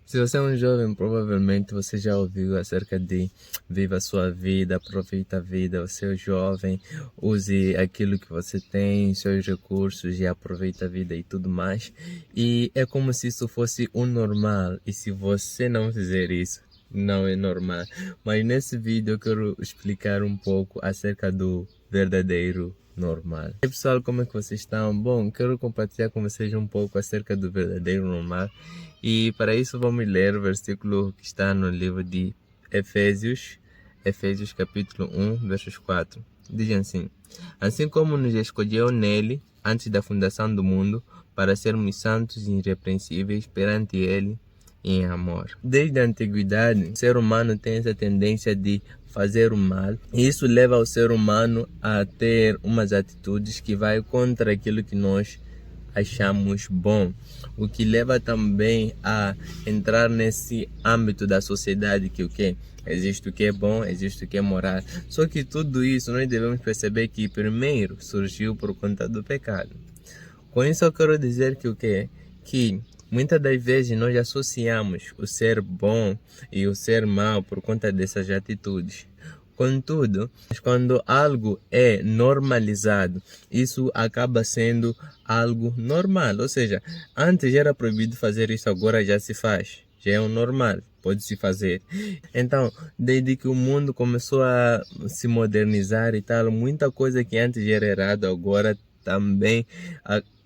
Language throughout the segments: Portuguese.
Se você é um jovem, provavelmente você já ouviu acerca de viva a sua vida, aproveita a vida. Você é jovem, use aquilo que você tem, seus recursos e aproveita a vida e tudo mais. E é como se isso fosse o normal. E se você não fizer isso, não é normal. Mas nesse vídeo eu quero explicar um pouco acerca do verdadeiro normal. E aí, pessoal, como é que vocês estão? Bom, quero compartilhar com vocês um pouco acerca do verdadeiro normal. E para isso vamos ler o versículo que está no livro de Efésios, Efésios capítulo 1, versos 4. Diz assim: assim como nos escolheu nele, antes da fundação do mundo, para sermos santos e irrepreensíveis perante ele em amor. Desde a antiguidade, o ser humano tem essa tendência de fazer o mal. E isso leva o ser humano a ter umas atitudes que vai contra aquilo que nós achamos bom, o que leva também a entrar nesse âmbito da sociedade que o que existe o que é bom, existe o que é moral. Só que tudo isso nós devemos perceber que primeiro surgiu por conta do pecado. Com isso eu quero dizer que o que muitas das vezes nós associamos o ser bom e o ser mau por conta dessas atitudes. Contudo, quando algo é normalizado, isso acaba sendo algo normal. Ou seja, antes era proibido fazer isso, agora já se faz. Já é o normal, pode-se fazer. Então, desde que o mundo começou a se modernizar e tal, muita coisa que antes era errado, agora também,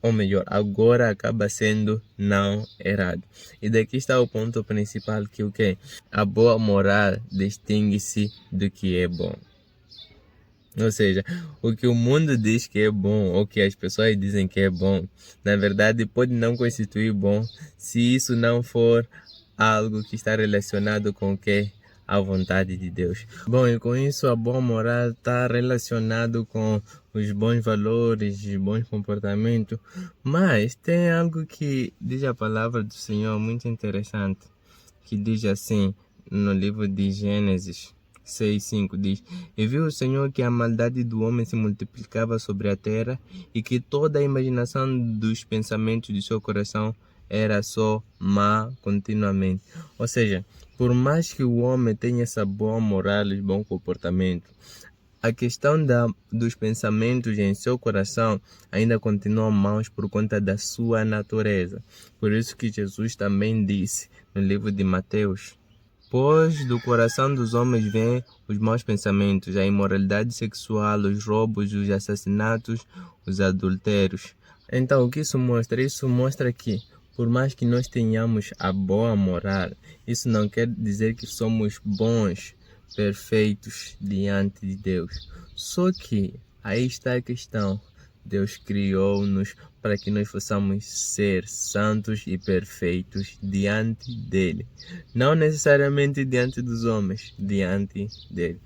ou melhor, agora acaba sendo não errado. E daqui está o ponto principal, que o que? A boa moral distingue-se do que é bom. Ou seja, o que o mundo diz que é bom, ou que as pessoas dizem que é bom, na verdade pode não constituir bom, se isso não for algo que está relacionado com o que? A vontade de Deus. Bom, e com isso a boa moral está relacionado com os bons valores, os bons comportamentos, mas tem algo que diz a palavra do Senhor muito interessante, que diz assim no livro de Gênesis 6:5, diz: e viu o Senhor que a maldade do homem se multiplicava sobre a terra e que toda a imaginação dos pensamentos de seu coração era só má continuamente. Ou seja, por mais que o homem tenha essa boa moral e bom comportamento, a questão dos pensamentos em seu coração ainda continua maus por conta da sua natureza. Por isso que Jesus também disse no livro de Mateus: pois do coração dos homens vêm os maus pensamentos, a imoralidade sexual, os roubos, os assassinatos, os adultérios. Então, o que isso mostra? Isso mostra que, por mais que nós tenhamos a boa moral, isso não quer dizer que somos bons, perfeitos diante de Deus. Só que aí está a questão. Deus criou-nos para que nós possamos ser santos e perfeitos diante dele. Não necessariamente diante dos homens, diante dele.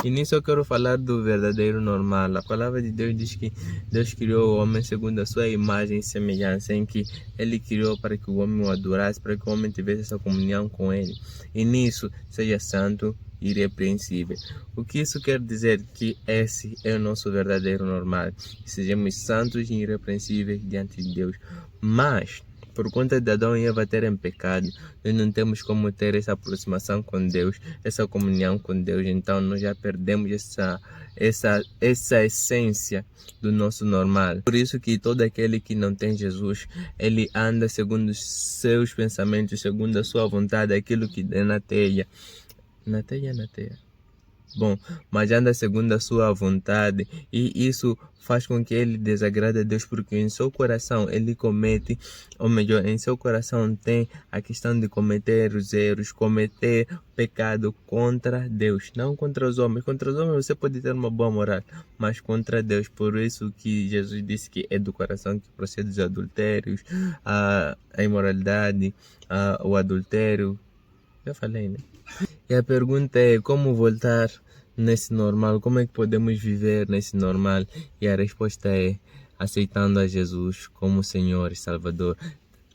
E nisso eu quero falar do verdadeiro normal. A palavra de Deus diz que Deus criou o homem segundo a sua imagem e semelhança, em que ele criou para que o homem o adorasse, para que o homem tivesse essa comunhão com ele. E nisso seja santo e irrepreensível. O que isso quer dizer? Que esse é o nosso verdadeiro normal, que sejamos santos e irrepreensíveis diante de Deus. Mas, por conta de Adão e Eva terem pecado, nós não temos como ter essa aproximação com Deus, essa comunhão com Deus. Então nós já perdemos essa essência do nosso normal. Por isso que todo aquele que não tem Jesus, ele anda segundo os seus pensamentos, segundo a sua vontade, aquilo que é na teia. Na teia. Bom, mas anda segundo a sua vontade, e isso faz com que ele desagrade a Deus, porque em seu coração ele comete, ou melhor, em seu coração tem a questão de cometer os erros, cometer pecado contra Deus, não contra os homens. Contra os homens você pode ter uma boa moral, mas contra Deus. Por isso que Jesus disse que é do coração que procede os adultérios, a imoralidade, o adultério. Já falei, né? E a pergunta é: como voltar nesse normal? Como é que podemos viver nesse normal? E a resposta é: aceitando a Jesus como Senhor e Salvador,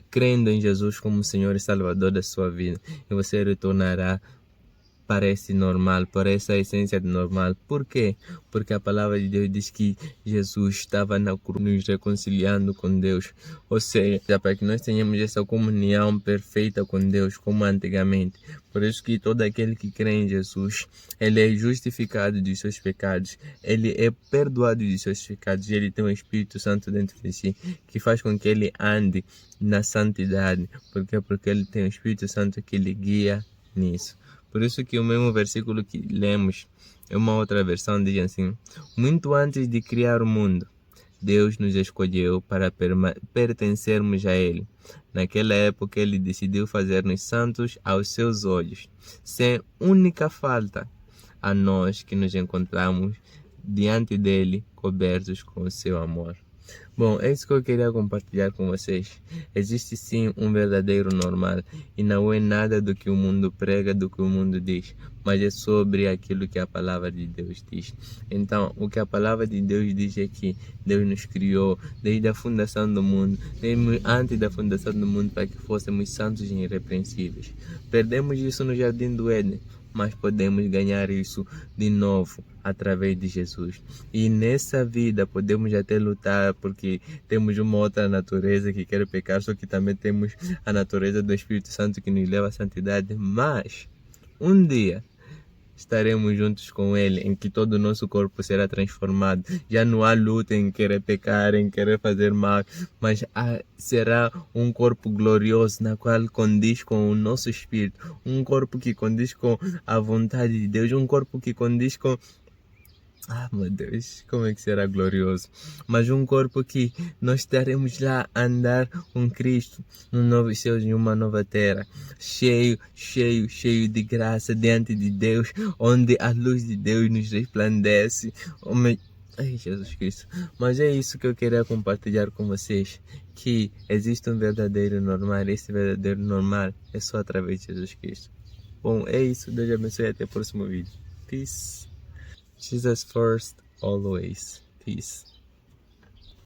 crendo em Jesus como Senhor e Salvador da sua vida, e você retornará parece normal, parece a essência de normal. Por quê? Porque a palavra de Deus diz que Jesus estava na cruz nos reconciliando com Deus. Ou seja, para que nós tenhamos essa comunhão perfeita com Deus, como antigamente. Por isso que todo aquele que crê em Jesus, ele é justificado dos seus pecados, ele é perdoado dos seus pecados, e ele tem o Espírito Santo dentro de si, que faz com que ele ande na santidade. Por quê? Porque ele tem o Espírito Santo que lhe guia nisso. Por isso que o mesmo versículo que lemos, é uma outra versão, diz assim: muito antes de criar o mundo, Deus nos escolheu para pertencermos a Ele. Naquela época, Ele decidiu fazer-nos santos aos seus olhos, sem única falta, a nós que nos encontramos diante dele, cobertos com o seu amor. Bom, é isso que eu queria compartilhar com vocês. Existe sim um verdadeiro normal, e não é nada do que o mundo prega, do que o mundo diz, mas é sobre aquilo que a palavra de Deus diz. Então, o que a palavra de Deus diz é que Deus nos criou desde a fundação do mundo, mesmo antes da fundação do mundo, para que fôssemos santos e irrepreensíveis. Perdemos isso no Jardim do Éden, mas podemos ganhar isso de novo através de Jesus. E nessa vida podemos até lutar, porque temos uma outra natureza que quer pecar, só que também temos a natureza do Espírito Santo que nos leva à santidade. Mas um dia estaremos juntos com Ele, em que todo o nosso corpo será transformado. Já não há luta em querer pecar, em querer fazer mal, mas será um corpo glorioso, na qual condiz com o nosso espírito, um corpo que condiz com a vontade de Deus, um corpo que condiz com... meu Deus, como é que será glorioso? Mas um corpo que nós estaremos lá a andar com Cristo, num novo céu e uma nova terra, cheio de graça diante de Deus, onde a luz de Deus nos resplandece. Ai, Jesus Cristo. Mas é isso que eu queria compartilhar com vocês, que existe um verdadeiro normal, e esse verdadeiro normal é só através de Jesus Cristo. Bom, é isso, Deus abençoe e até o próximo vídeo. Peace. Jesus first, always. Peace.